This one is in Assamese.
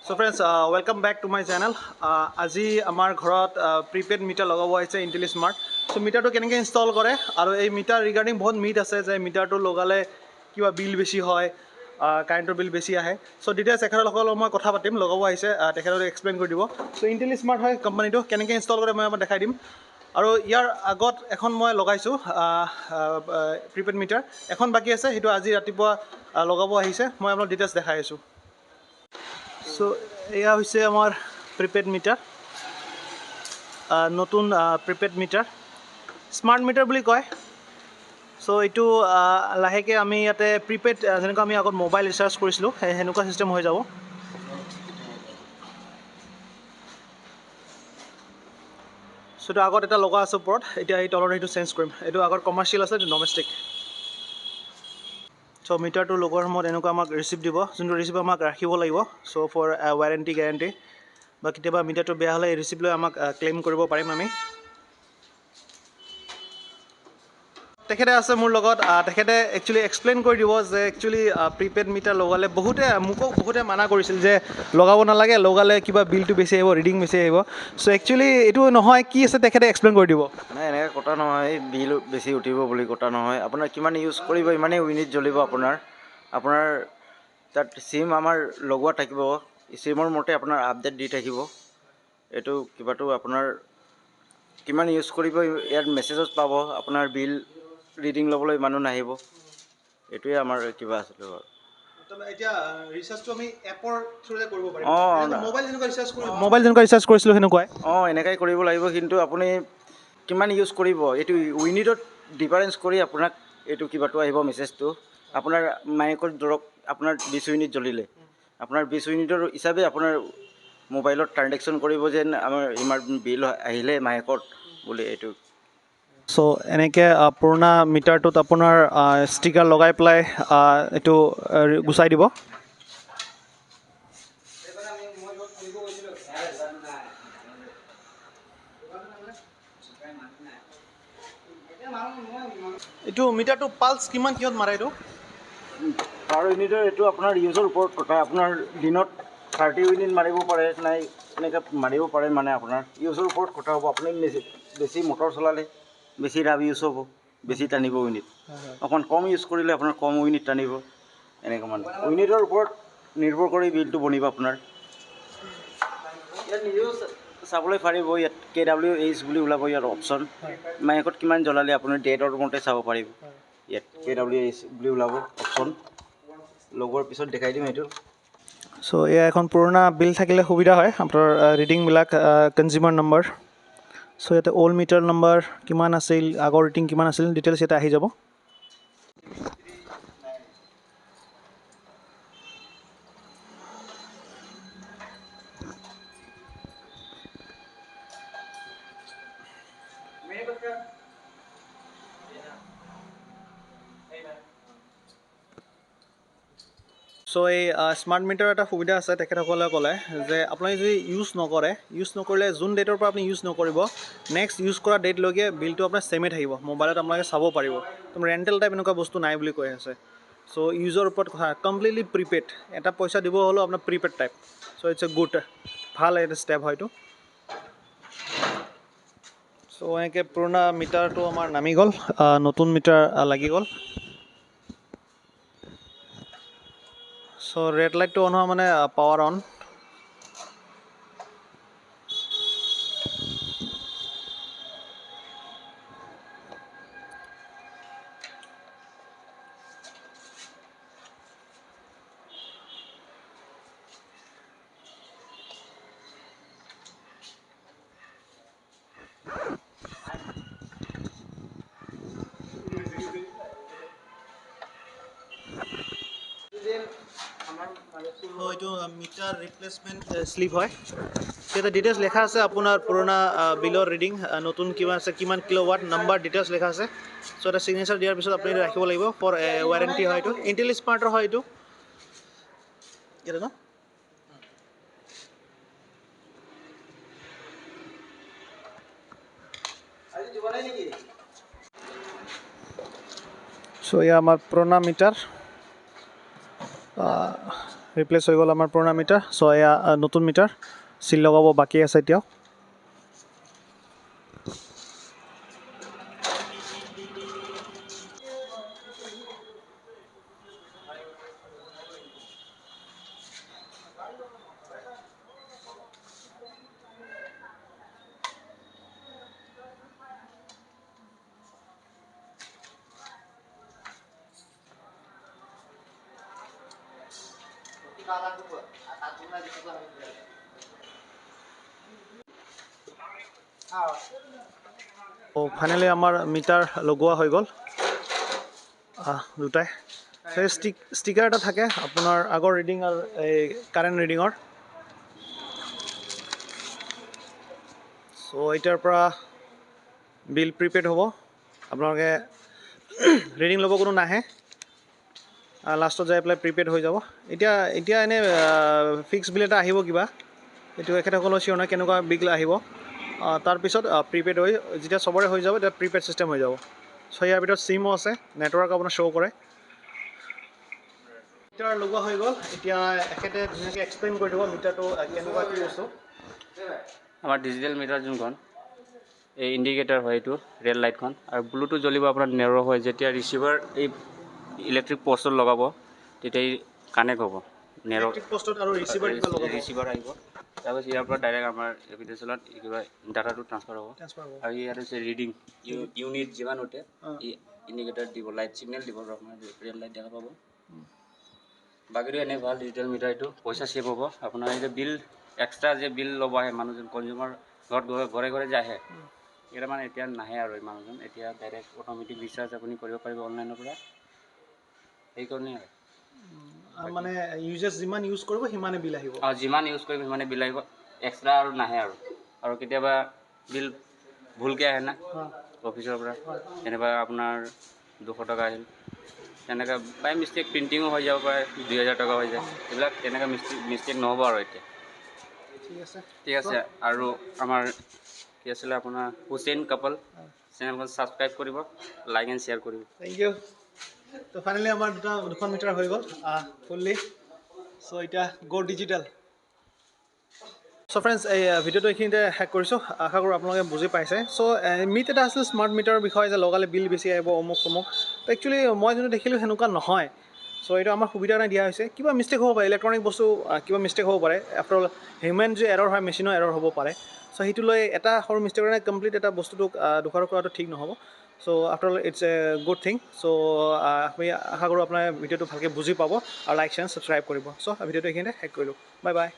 So friends, welcome back to my channel. আজি আমাৰ ঘৰত প্ৰিপেড মিটাৰ লগাব আহিছে ইণ্টেলিস্মাৰ্ট। সো মিটাৰটো কেনেকৈ ইনষ্টল কৰে আৰু এই মিটাৰ ৰিগাৰ্ডিং বহুত মিথ আছে যে মিটাৰটো লগালে কিবা বিল বেছি হয়, কাৰেণ্টৰ বিল বেছি আহে। সো ডিটেইলছ এখেতসকলৰ মই কথা পাতিম, লগাব আহিছে, তেখেতসকলে এক্সপ্লেইন কৰি দিব। সো ইণ্টেলিস্মাৰ্ট হয় কোম্পানীটো, কেনেকৈ ইনষ্টল কৰে মই দেখাই দিম। আৰু ইয়াৰ আগত এখন মই লগাইছোঁ প্ৰিপেড মিটাৰ, এখন বাকী আছে, সেইটো আজি ৰাতিপুৱা লগাব আহিছে। মই আপোনাক ডিটেইলছ দেখাই আছোঁ। সো এয়া হৈছে আমাৰ প্ৰিপেড মিটাৰ, নতুন প্ৰিপেড মিটাৰ, স্মাৰ্ট মিটাৰ বুলি কয়। সো এইটো লাহেকৈ আমি ইয়াতে প্ৰিপেড যেনেকৈ আমি আগত মোবাইল ৰিচাৰ্জ কৰিছিলোঁ সেনেকুৱা চিষ্টেম হৈ যাব। সো এইটো আগত এটা লগা আছে ওপৰত, এতিয়া এই তলত সেইটো চেঞ্জ কৰিম। এইটো আগত কমাৰ্চিয়েল আছে, এইটো ডমেষ্টিক। সো মিটাৰটো লগোৱাৰ সময়ত এনেকুৱা আমাক ৰিচিপ্ট দিব, যোনটো ৰিচিপ্ট আমাক ৰাখিব লাগিব। সো ফৰ ৱাৰেণ্টি গেৰাণ্টি বা কেতিয়াবা মিটাৰটো বেয়া হ'লে এই ৰিচিপ্ট লৈ আমাক ক্লেইম কৰিব পাৰিম আমি। তেখেতে আছে মোৰ লগত, তেখেতে একচুৱেলি এক্সপ্লেইন কৰি দিব যে একচুৱেলি প্ৰিপেড মিটাৰ লগালে মোকো বহুতে মানা কৰিছিল যে লগাব নালাগে, লগালে কিবা বিলটো বেছি আহিব, ৰিডিং বেছি আহিব। সো একচুৱেলি এইটো নহয়, কি আছে তেখেতে এক্সপ্লেইন কৰি দিব। নাই, এনেকৈ কটা নহয়, বিল বেছি উঠিব বুলি কটা নহয়। আপোনাৰ কিমান ইউজ কৰিব ইমানেই ইউনিট জ্বলিব। আপোনাৰ তাত চিম আমাৰ লগোৱা থাকিব, চিমৰ মতে আপোনাৰ আপডেট দি থাকিব। এইটো কিবাটো আপোনাৰ কিমান ইউজ কৰিব ইয়াত মেছেজত পাব। আপোনাৰ বিল ৰিডিং ল'বলৈ মানুহ নাহিব, এইটোৱে আমাৰ কিবা আছিলে বাৰু। এতিয়া ৰিচাৰ্জটো আমি এপৰ থ্ৰুৰে কৰিব পাৰিম। মোবাইল মোবাইল যেনেকুৱা ৰিচাৰ্জ কৰিছিলোঁ সেনেকুৱাই। এনেকাই কৰিব লাগিব, কিন্তু আপুনি কিমান ইউজ কৰিব এইটো ইউনিটত ডিফাৰেঞ্চ কৰি আপোনাক এইটো কিবাটো আহিব মেছেজটো। আপোনাৰ মাইকত ধৰক আপোনাৰ 20 ইউনিট জ্বলিলে, আপোনাৰ 20 ইউনিটৰ হিচাপে আপোনাৰ মোবাইলত ট্ৰানজেকশ্যন কৰিব যেন আমাৰ ইমান বিল আহিলে মাইকত বুলি এইটো। সো এনেকৈ পুৰণা মিটাৰটোত আপোনাৰ ষ্টিকাৰ লগাই পেলাই এইটো গুচাই দিব। এইটো মিটাৰটো পালছ কিহত মাৰে? এইটো পাৰ ইউনিটৰ এইটো আপোনাৰ ইউজৰ ওপৰত কথা। আপোনাৰ দিনত 30 ইউনিট মাৰিব পাৰে, নাই এনেকৈ মাৰিব পাৰে, মানে আপোনাৰ ইউজৰ ওপৰত কথা হ'ব। আপুনি বেছি মটৰ চলালে বেছি ৰাব ইউজ হ'ব, বেছি টানিব ইউনিট। অকণমান কম ইউজ কৰিলে আপোনাৰ কম ইউনিট টানিব, এনেকৈ মানে ইউনিটৰ ওপৰত নিৰ্ভৰ কৰি বিলটো বনিব আপোনাৰ। ইয়াত নিজেও চাবলৈ পাৰিব, ইয়াত KWH বুলি ওলাব ইয়াত অপশ্যন। মাইকত কিমান জ্বলালে আপুনি ডেটৰ মতে চাব পাৰিব। ইয়াত KWH বুলি ওলাব অপশ্যন, লগোৱাৰ পিছত দেখাই দিম এইটো। সো এয়া এখন পুৰণা বিল থাকিলে সুবিধা হয় আপোনাৰ ৰিডিংবিলাক, কনজিউমাৰ নম্বৰ। সো ইয়াতে অল্ড মিটাৰ নম্বৰ কিমান আছিল, আগৰ ৰেটিং কিমান আছিল, ডিটেইলছ ইয়াতে আহি যাব। সো এই স্মাৰ্ট মিটাৰৰ এটা সুবিধা আছে, তেখেতসকলে ক'লে যে আপোনালোকে যদি ইউজ নকৰিলে যোন ডেটৰ পৰা আপুনি ইউজ নকৰিব, নেক্সট ইউজ কৰা ডেটলৈকে বিলটো আপোনাৰ ছেমে থাকিব। মোবাইলত আপোনালোকে চাব পাৰিব। ৰেণ্টেল টাইপ এনেকুৱা বস্তু নাই বুলি কৈ আছে। সো ইউজৰ ওপৰত কথা, কমপ্লিটলি প্ৰিপেড, এটা পইচা দিব হ'লেও আপোনাৰ prepaid type. So it's a good, ভাল এটা ষ্টেপ হয়তো। সো এনেকৈ পুৰণা মিটাৰটো আমাৰ নামি গ'ল, নতুন মিটাৰ লাগি গ'ল। সো ৰেড লাইটটো অন হোৱা মানে পাৱাৰ অন। এইটো মিটাৰ ৰিপ্লেচমেণ্ট শ্লিপ হয়। ইয়াতে ডিটেইলছ লেখা আছে, আপোনাৰ পুৰণা বিলৰ ৰিডিং, নতুন কিমান আছে, কিমান কিলোৱাট, নাম্বাৰ, ডিটেইলছ লেখা আছে। চ' এটা ছিগনেচাৰ দিয়াৰ পিছত আপুনি ৰাখিব লাগিব। ফৰ ৱাৰেণ্টি হয় এইটো, ইণ্টেলিস্মাৰ্টৰ হয় এইটো। ইয়াতে ন সো এয়া আমাৰ পুৰণা মিটাৰ, ৰিপ্লেচ হৈ গ'ল আমাৰ পুৰণা মিটাৰ। চ' এয়া নতুন মিটাৰ চিল লগাব বাকী আছে এতিয়াও। ফাইনেলি আমাৰ মিটাৰ লগোৱা হৈ গ'ল দুটাই। সেই ষ্টিকাৰ এটা থাকে আপোনাৰ আগৰ ৰিডিং আৰু এই কাৰেণ্ট ৰিডিঙৰ। চ' এতিয়াৰ পৰা বিল প্ৰিপেইড হ'ব। আপোনালোকে ৰিডিং ল'ব কোনো নাহে, লাষ্টত যাই পেলাই প্ৰিপেইড হৈ যাব। এতিয়া এনেই ফিক্স বিল এটা আহিব কিবা, এইটো এখেতসকলৰ চিয়ৰ নহয় কেনেকুৱা বিল আহিব। তাৰপিছত প্ৰিপেইড হৈ যেতিয়া চবৰে হৈ যাব তেতিয়া প্ৰিপেইড ছিষ্টেম হৈ যাব। চ' ইয়াৰ ভিতৰত চিমো আছে, নেটৱৰ্ক আপোনাৰ শ্ব' কৰে। মিটাৰ লগোৱা হৈ গ'ল। এতিয়া এখেতে ধুনীয়াকৈ এক্সপ্লেইন কৰি দিব মিটাৰটো কেনেকুৱা কি বস্তু। আমাৰ ডিজিটেল মিটাৰ যোনখন এই ইণ্ডিকেটাৰ হয়, এইটো ৰেড লাইটখন আৰু ব্লুটো জ্বলিব আপোনাৰ নেৰ' হয়। যেতিয়া ৰিচিভাৰ এই ইলেক্ট্ৰিক প'ষ্টত লগাব তেতিয়া কানেক্ট হ'ব নেৰ' পষ্টত আৰু ৰিচিভাৰ ৰিচিভাৰ আহিব। তাৰপিছত ইয়াৰ পৰা ডাইৰেক্ট আমাৰ এপ্লিকেশ্যনত কিবা ডাটাটো ট্ৰান্সফাৰ হ'ব। আৰু ইয়াত হৈছে ৰিডিং ইউনিট যিমান উঠে ই ইণ্ডিকেটাৰ দিব, লাইট ছিগনেল দিব, আপোনাৰ ৰেড লাইট দেখা পাব। বাকীটো এনে ভাল ডিজিটেল মিটাৰ, এইটো পইচা ছেভ হ'ব আপোনাৰ। এই যে বিল এক্সট্ৰা যে বিল ল'ব আহে মানুহজন কনজিউমাৰ ঘৰে ঘৰে যে আহে, এটা মানে এতিয়া নাহে আৰু এই মানুহজন। এতিয়া ডাইৰেক্ট অট'মেটিক ৰিচাৰ্জ আপুনি কৰিব পাৰিব অনলাইনৰ পৰা, সেইকাৰণেই আৰু মানে ইউজেছ যিমান ইউজ কৰিব সিমানে বিল আহিব। যিমান ইউজ কৰিব সিমানে বিল আহিব, এক্সট্ৰা আৰু নাহে আৰু কেতিয়াবা বিল ভুলকৈ আহে না অফিচৰ পৰা, যেনিবা আপোনাৰ 200 টকা আহিল, তেনেকৈ বাই মিষ্টেক প্ৰিণ্টিঙো হৈ যাব পাৰে, 2000 টকা হৈ যায়। এইবিলাক তেনেকৈ মিষ্টেক নহ'ব আৰু এতিয়া। ঠিক আছে। আৰু আমাৰ কি আছিলে আপোনাৰ হুছেইন কাপল চেনেলখন ছাবস্ক্ৰাইব কৰিব, লাইক এণ্ড শ্বেয়াৰ কৰিব। Thank you. তো ফাইনেলি আমাৰ দুখন মিটাৰ হৈ গ'ল ফুল্লি। চ' এতিয়া গ'ড ডিজিটেল। চ' ফ্ৰেণ্ডছ, এই ভিডিঅ'টো এইখিনিতে শেষ কৰিছোঁ। আশা কৰোঁ আপোনালোকে বুজি পাইছে। চ' মিট এটা আছিল স্মাৰ্ট মিটাৰৰ বিষয়ে যে লগালে বিল বেছি আহিব অমুক তমুক। তো একচুৱেলি মই যোনটো দেখিলোঁ সেনেকুৱা নহয়। চ' এইটো আমাৰ সুবিধাৰ কাৰণে দিয়া হৈছে। কিবা মিষ্টেক হ'ব পাৰে, ইলেক্ট্ৰনিক বস্তু কিবা মিষ্টেক হ'ব পাৰে। আফটাৰ অল হিউমেন যে এৰৰ হয়, মেচিনৰ এৰৰ হ'ব পাৰে। চ' সেইটো লৈ এটা সৰু মিষ্টেকৰ কাৰণে কমপ্লিট এটা বস্তুটোক দোষাৰোপ কৰাটো ঠিক নহ'ব। So' after all it's a good thing. So' আমি আশা কৰোঁ আপোনাৰ ভিডিঅ'টো ভালকৈ বুজি পাব আৰু লাইক শ্বেয়াৰ ছাবস্ক্ৰাইব কৰিব। চ' ভিডিঅ'টো এইখিনিতে শেষ কৰিলোঁ। Bye bye.